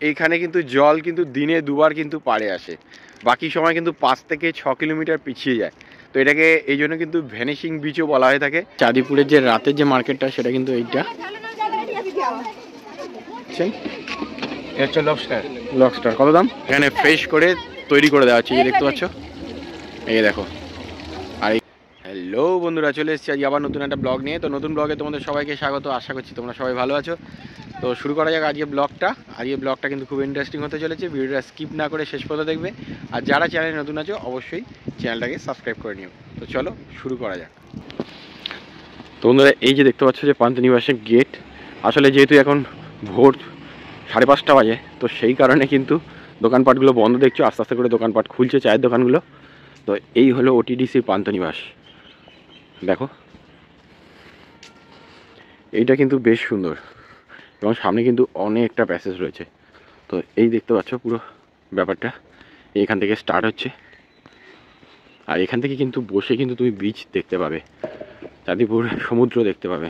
এইখানে কিন্তু জল কিন্তু দিনে দুবার কিন্তু পাড়ে আসে, বাকি সময় কিন্তু 5 থেকে 6 কিলোমিটার পিছিয়ে যায়। তো এটাকে এই জন্য কিন্তু ভ্যানিশিং বিচও বলা হয়ে থাকে। চাঁদিপুরের যে রাতের যে মার্কেটটা সেটা কিন্তু এইটা লবস্টার কত দাম? এখানে ফ্রেশ করে তৈরি করে দেওয়া হচ্ছে, এই দেখতে পাচ্ছ, এই দেখো। আর হ্যালো বন্ধুরা, চলে এসেছি আজ আবার নতুন একটা ব্লগ নিয়ে। তো নতুন ব্লগে তোমাদের সবাইকে স্বাগত, আশা করছি তোমরা সবাই ভালো আছো। তো শুরু করা যাক আজকে ব্লগটা। আজকে ব্লগটা কিন্তু খুব ইন্টারেস্টিং হতে চলেছে, ভিডিওটা স্কিপ না করে শেষ পর্যন্ত দেখবে। আর যারা চ্যানেলে নতুন আছো অবশ্যই চ্যানেলটাকে সাবস্ক্রাইব করে নিও। তো চলো শুরু করা যাক। তো বন্ধুরা, এই যে দেখতে পাচ্ছ যে পান্থনিবাসের গেট, আসলে যেহেতু এখন ভোর 5:30 বাজে, তো সেই কারণে কিন্তু দোকানপাটগুলো বন্ধ দেখছো, আস্তে আস্তে করে দোকানপাট খুলছে, চায়ের দোকানগুলো। তো এই হলো ওটিডিসির পান্থনিবাস, দেখো এইটা কিন্তু বেশ সুন্দর এবং সামনে কিন্তু অনেকটা প্যাসেজ রয়েছে। তো এই দেখতে পাচ্ছ পুরো ব্যাপারটা এখান থেকে স্টার্ট হচ্ছে। আর এখান থেকে কিন্তু বসে কিন্তু তুমি বিচ দেখতে পাবে, চাঁদিপুর সমুদ্র দেখতে পাবে।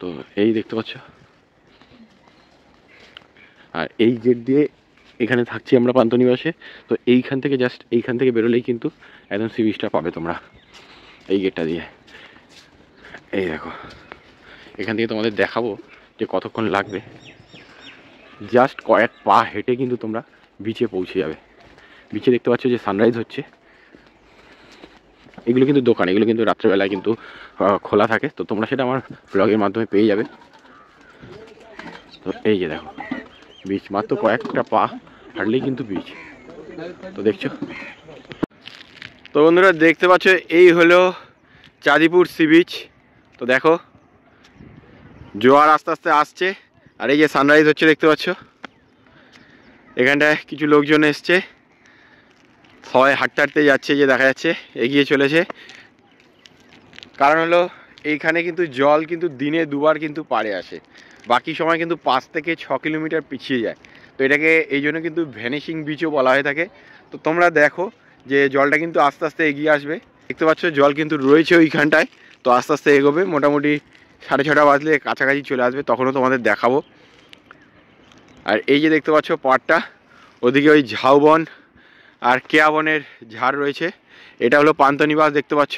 তো এই দেখতে পাচ্ছ, আর এই গেট দিয়ে এখানে থাকছি আমরা পান্থনিবাসে। তো এইখান থেকে জাস্ট এইখান থেকে বেরোলেই কিন্তু একদম সি বিচটা পাবে তোমরা, এই গেটটা দিয়ে। এই দেখো, এখান থেকে তোমাদের দেখাবো যে কতক্ষণ লাগবে। জাস্ট কয়েক পা হেঁটে কিন্তু তোমরা বিচে পৌঁছে যাবে। বিচে দেখতে পাচ্ছ যে সানরাইজ হচ্ছে। এগুলো কিন্তু দোকান, এগুলো কিন্তু রাত্রেবেলায় কিন্তু খোলা থাকে। তো তোমরা সেটা আমার ব্লগের মাধ্যমে পেয়ে যাবে। তো এই যে দেখো বিচ, মাত্র কয়েকটা পা হাঁটলেই কিন্তু বিচ। তো দেখছো, তো বন্ধুরা দেখতে পাচ্ছ এই হলো চাঁদিপুর সি বিচ। তো দেখো জোয়ার আস্তে আস্তে আসছে, আর এই যে সানরাইজ হচ্ছে দেখতে পাচ্ছ। এখানটায় কিছু লোকজন এসছে, সবাই হাঁটতে হাঁটতে যাচ্ছে, যে দেখা যাচ্ছে এগিয়ে চলেছে। কারণ হলো এইখানে কিন্তু জল কিন্তু দিনে দুবার কিন্তু পাড়ে আসে, বাকি সময় কিন্তু 5 থেকে 6 কিলোমিটার পিছিয়ে যায়। তো এটাকে এই জন্য কিন্তু ভ্যানিশিং বিচও বলা হয়ে থাকে। তো তোমরা দেখো যে জলটা কিন্তু আস্তে আস্তে এগিয়ে আসবে, দেখতে পাচ্ছ জল কিন্তু রয়েছে ওইখানটায়। তো আস্তে আস্তে এগোবে, মোটামুটি 6:30 বাজলে কাছাকাছি চলে আসবে, তখনও তোমাদের দেখাবো। আর এই যে দেখতে পাচ্ছ পাড়টা, ওদিকে ওই ঝাউবন আর কেয়াবনের ঝাড় রয়েছে। এটা হলো পান্থনিবাস, দেখতে পাচ্ছ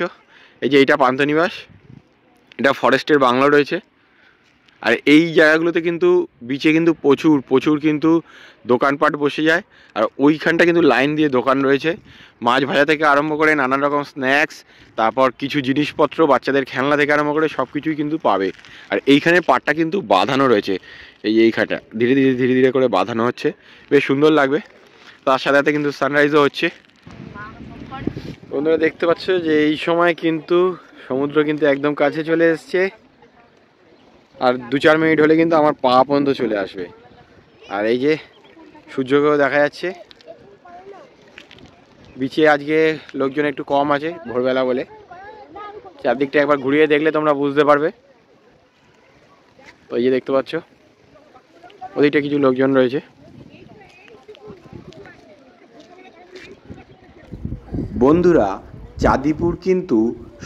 এই যে এইটা পান্থনিবাস, এটা ফরেস্টের বাংলা রয়েছে। আর এই জায়গাগুলোতে কিন্তু বিচে কিন্তু প্রচুর কিন্তু দোকানপাট বসে যায়। আর ওইখানটা কিন্তু লাইন দিয়ে দোকান রয়েছে, মাছ ভাজা থেকে আরম্ভ করে নানান রকম স্ন্যাক্স, তারপর কিছু জিনিসপত্র, বাচ্চাদের খেলনা থেকে আরম্ভ করে সব কিছুই কিন্তু পাবে। আর এইখানে পাটটা কিন্তু বাঁধানো রয়েছে, এই যে এইখানটা ধীরে ধীরে করে বাঁধানো হচ্ছে, বেশ সুন্দর লাগবে। তার সাথে সাথে কিন্তু সানরাইজও হচ্ছে। বন্ধুরা দেখতে পাচ্ছ যে এই সময় কিন্তু সমুদ্র কিন্তু একদম কাছে চলে এসছে, আর 2-4 মিনিট হলে কিন্তু আমার পা পর্যন্ত চলে আসবে। আর এই যে সূর্যকেও দেখা যাচ্ছে। বিচে আজকে লোকজন একটু কম আছে ভোরবেলা বলে, চারদিকটা একবার ঘুরিয়ে দেখলে তোমরা বুঝতে পারবে। তো এই যে দেখতে পাচ্ছ ওদিকটা কিছু লোকজন রয়েছে। বন্ধুরা, চাঁদিপুর কিন্তু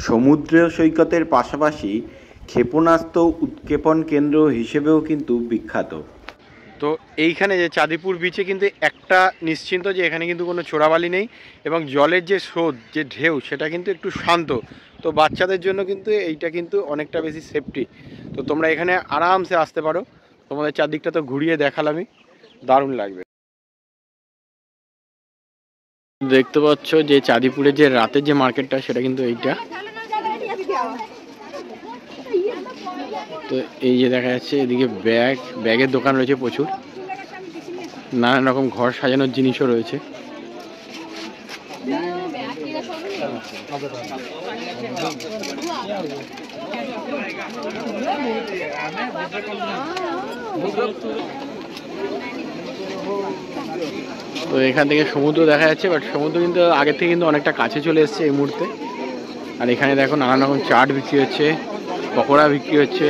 সমুদ্র সৈকতের পাশাপাশি ক্ষেপণাস্ত্র উৎক্ষেপণ কেন্দ্র হিসেবেও কিন্তু বিখ্যাত। তো এইখানে যে চাঁদিপুর বিচে কিন্তু একটা নিশ্চিন্ত যে এখানে কিন্তু কোনো চোরাবালি নেই, এবং জলের যে স্রোত, যে ঢেউ, সেটা কিন্তু একটু শান্ত। তো বাচ্চাদের জন্য কিন্তু এইটা কিন্তু অনেকটা বেশি সেফটি। তো তোমরা এখানে আরামসে আসতে পারো, তোমাদের চারদিকটা তো ঘুরিয়ে দেখালামই, দারুণ লাগবে। দেখতে পাচ্ছ যে চাঁদিপুরের যে রাতের যে মার্কেটটা সেটা কিন্তু এইটা। তো এই যে দেখা যাচ্ছে এদিকে ব্যাগের দোকান রয়েছে প্রচুর, নানান রকম ঘর সাজানোর জিনিসও রয়েছে। তো এখান থেকে সমুদ্র দেখা যাচ্ছে, বাট সমুদ্র কিন্তু আগের থেকে কিন্তু অনেকটা কাছে চলে এসছে এই মুহূর্তে। আর এখানে দেখো নানান রকম চাট বিক্রি হচ্ছে, পকোড়া বিক্রি হচ্ছে।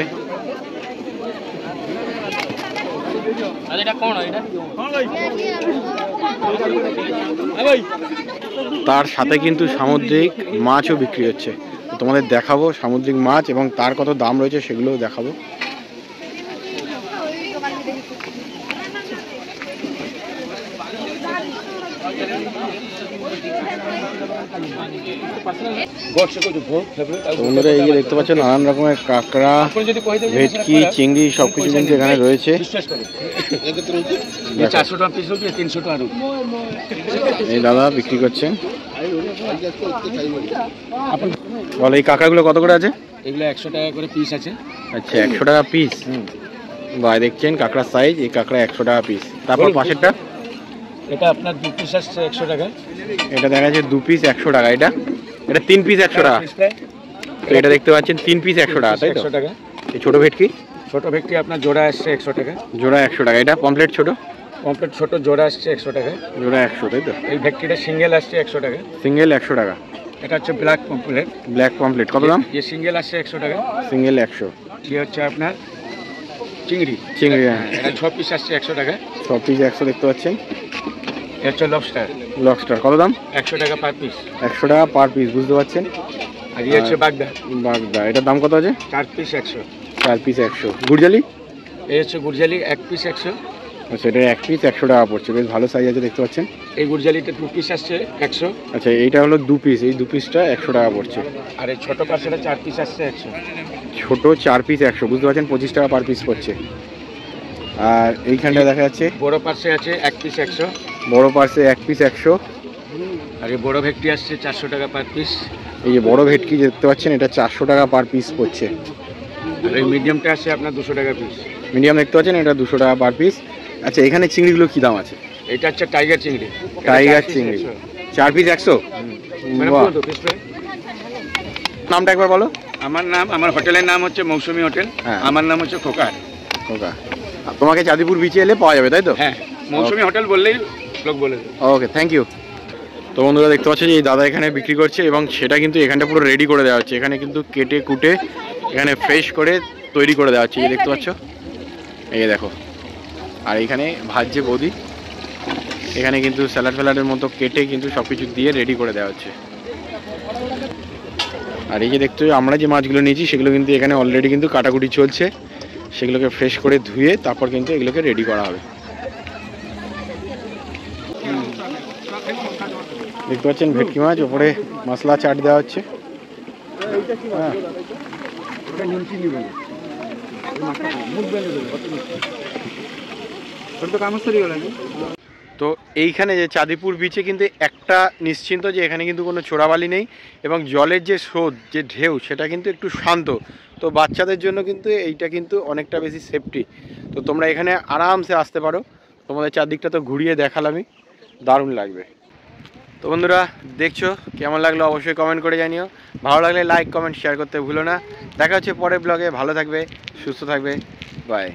তার সাথে কিন্তু সামুদ্রিক মাছও বিক্রি হচ্ছে। তোমাদের দেখাবো সামুদ্রিক মাছ এবং তার কত দাম রয়েছে সেগুলোও দেখাবো। বন্ধুরা এই যে দেখতে পাচ্ছেন নানান রকমের কাঁকড়া, ভেটকি, চিংড়ি সবকিছু কিন্তু এখানে রয়েছে। 400 টাকা পিস হোক 300 টাকা হোক। এই দাদা বিক্রি করছেন। বল এই কাঁকড়াগুলো কত করে আছে? এগুলো 100 টাকা করে পিস আছে। আচ্ছা 100 টাকা পিস। ভাই দেখছেন কাঁকড়ার সাইজ, এই কাঁকড়া 100 টাকা পিস। তারপর পাশেরটা এটা আপনার 2 পিস আসছে 100 টাকা। এটা দেখা যাচ্ছে 2 পিস 100 টাকা। এটা 3 পিস 100 টাকা। তো এটা দেখতে পাচ্ছেন 3 পিস 100 টাকা, তাই তো? 100 টাকা। এই ছোট ভেটকি? ছোট ভেটকি আপনার জোড়া আসছে 100 টাকা। জোড়া 100 টাকা। এটা পমপ্লেট ছোট? কমপ্লিট ছোট জোড়া আসছে 100 টাকা। জোড়া 100, তাই তো? এই ভেটকিটা সিঙ্গেল আসছে 100 টাকা। সিঙ্গেল 100 টাকা। এটা হচ্ছে ব্ল্যাক পমপ্লেট। ব্ল্যাক পমপ্লেট কত দাম? ये সিঙ্গেল আসছে 100 টাকা। সিঙ্গেল 100। ये হচ্ছে আপনার চিংড়ি। চিংড়ি এটা 6 পিস আসছে 100 টাকা। 6 পিস 100 দেখতে পাচ্ছেন। এটা হচ্ছে লবস্টার। লবস্টার কত দাম? 100 টাকা পার পিস। 100 টাকা পার পিস, বুঝতে পারছেন। আর ये হচ্ছে বাগদা। বাগদা এটার দাম কত আছে? 4 পিস 100। 4 পিস 100। গুড়জালি? এই হচ্ছে গুড়জালি 1 পিস 100। আচ্ছা এটা 1 পিস 100 টাকা পড়ছে, বেশ ভালো সাইজ আছে দেখতে পাচ্ছেন। এই গুড়জালিটা 2 পিস আসছে 100। আচ্ছা এইটা হলো 2 পিস, এই 2 পিসটা 100 টাকা পড়ছে। আর এই ছোট পার্সেলটা 4 পিস আসছে 100। ছোট 4 পিস 100, বুঝতে পারছেন 25 টাকা পার পিস পড়ছে। আর এইখানটা দেখা যাচ্ছে বড় পার্সে আছে 1 পিস 100। বড় পার্সে 1 পিস 100। আর এই বড় ভেটকি আসছে 400 টাকা পার পিস। এই যে বড় ভেটকি দেখতে পাচ্ছেন, এটা 400 টাকা পার পিস পড়ছে। আর এই মিডিয়ামটা আসছে আপনার 200 টাকা পিস। মিডিয়াম দেখতে পাচ্ছেন, এটা 200 টাকা পার পিস। আচ্ছা এখানে চিংড়িগুলো কি দাম আছে? এটা হচ্ছে টাইগার চিংড়ি। টাইগার চিংড়ি 4 পিস 100। বাহ। নামটা একবার বলো। আমার হোটেলের নাম হচ্ছে মৌসুমী হোটেল। হ্যাঁ। আমার নাম হচ্ছে খোকার। ওকে, তোমাকে চাঁদিপুর বিচে এলে পাওয়া যাবে, তাই তো? হ্যাঁ, মৌসুমী হোটেল বললেই লোক বলে দেবে। ওকে, থ্যাংক ইউ। তো বন্ধুরা দেখতে পাচ্ছেন যে এই দাদা এখানে বিক্রি করছে এবং সেটা কিন্তু এখানটা পুরো রেডি করে দেওয়া হচ্ছে। এখানে কিন্তু কেটে কুটে এখানে ফ্রেশ করে তৈরি করে দেওয়া হচ্ছে। এই দেখতে পাচ্ছ, এই দেখো। আর এখানে ভাজছে বৌদি, এখানে কিন্তু স্যালাড ফ্যালাডের মতো কেটে কিন্তু সব কিছু দিয়ে রেডি করে দেওয়া হচ্ছে। আর এই যে দেখতে আমরা যে মাছগুলো নিয়েছি সেগুলো কিন্তু এখানে অলরেডি কিন্তু কাটাকুটি চলছে। সেগুলোকে ফ্রেশ করে ধুয়ে তারপর কিন্তু এগুলোকে রেডি করা হবে। দেখতে পাচ্ছেন ভেটকি মাছ, ওপরে মশলা চাট দেওয়া হচ্ছে। হ্যাঁ, তো এইখানে যে চাঁদিপুর বিচে কিন্তু একটা নিশ্চিন্ত যে এখানে কিন্তু কোনো চোরাবালি নেই এবং জলের যে স্রোত, যে ঢেউ, সেটা কিন্তু একটু শান্ত। তো বাচ্চাদের জন্য কিন্তু এইটা কিন্তু অনেকটা বেশি সেফটি। তো তোমরা এখানে আরামসে আসতে পারো। তোমাদের চারদিকটা তো ঘুরিয়ে দেখালামই, দারুণ লাগবে। তো বন্ধুরা দেখছো, কেমন লাগলো অবশ্যই কমেন্ট করে জানিও। ভালো লাগলে লাইক কমেন্ট শেয়ার করতে ভুলো না। দেখা হচ্ছে পরের ব্লগে। ভালো থাকবে, সুস্থ থাকবে, বাই।